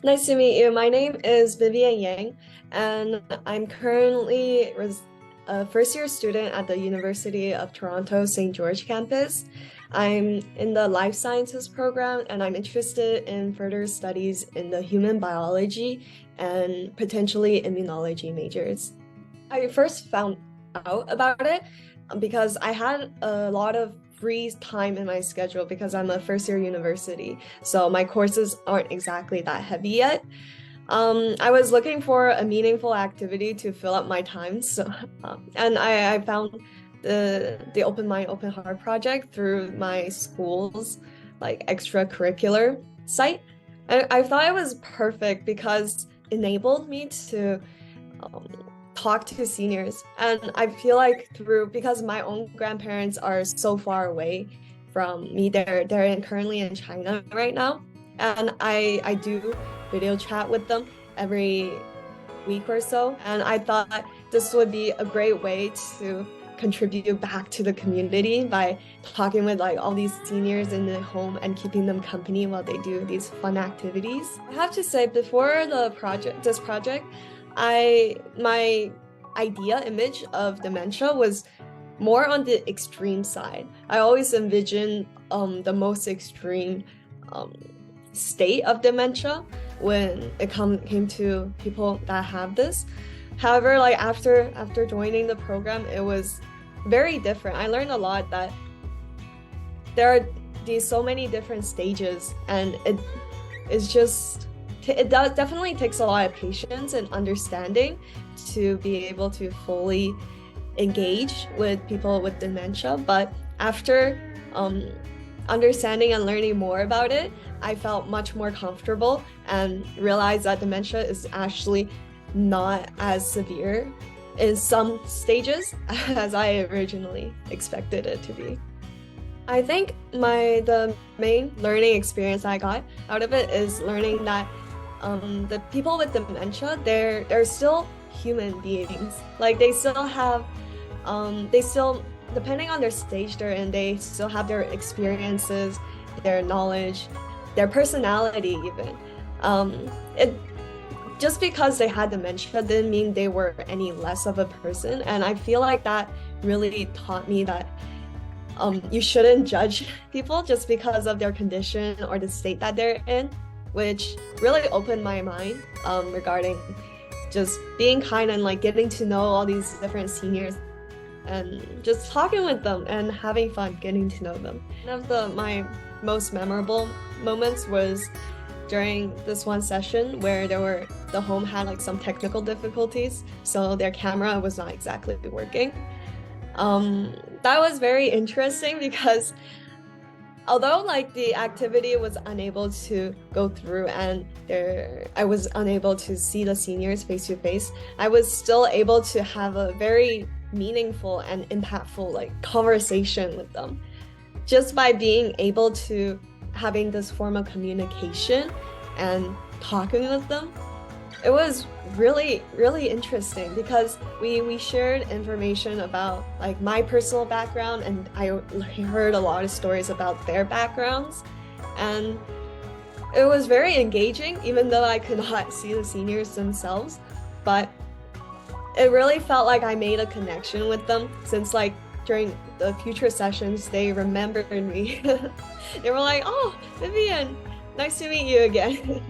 Nice to meet you. My name is Vivian Yang, and I'm currently a first year student at the University of Toronto St. George campus. I'm in the life sciences program, and I'm interested in further studies in the human biology and potentially immunology majors. I first found out about it because I had a lot of free time in my schedule because I'm a first year university. So my courses aren't exactly that heavy yet. I was looking for a meaningful activity to fill up my time. So, and I found the Open Mind, Open Heart project through my school's like extracurricular site. And I thought it was perfect because it enabled me to um, talk to seniors. And I feel like because my own grandparents are so far away from me, currently in China right now. And I do video chat with them every week or so. And I thought this would be a great way to contribute back to the community by talking with like all these seniors in the home and keeping them company while they do these fun activities. I have to say, before this project, my image of dementia was more on the extreme side. I always envisioned the most extreme um, state of dementia when it came to people that have this. However, like after joining the program, it was very different. I learned a lot that there are these so many different stages, and it does definitely takes a lot of patience and understanding to be able to fully engage with people with dementia. But after understanding and learning more about it, I felt much more comfortable and realized that dementia is actually not as severe in some stages as I originally expected it to be. I think the main learning experience I got out of it is learning that the people with dementia, they're still human beings. Like they still have, they still, depending on their stage they're in, they still have their experiences, their knowledge, their personality even. It just because they had dementia didn't mean they were any less of a person. And I feel like that really taught me that you shouldn't judge people just because of their condition or the state that they're in, which really opened my mind regarding just being kind and like getting to know all these different seniors and just talking with them and having fun getting to know them. One of my most memorable moments was during this one session where the home had like some technical difficulties, so their camera was not exactly working. That was very interesting because although like the activity was unable to go through and I was unable to see the seniors face to face, I was still able to have a very meaningful and impactful like conversation with them just by being able to having this form of communication and talking with them. It was really, really interesting because we shared information about like my personal background, and I heard a lot of stories about their backgrounds, and it was very engaging even though I could not see the seniors themselves. But it really felt like I made a connection with them, since like during the future sessions they remembered me. They were like, "Oh, Vivian, nice to meet you again."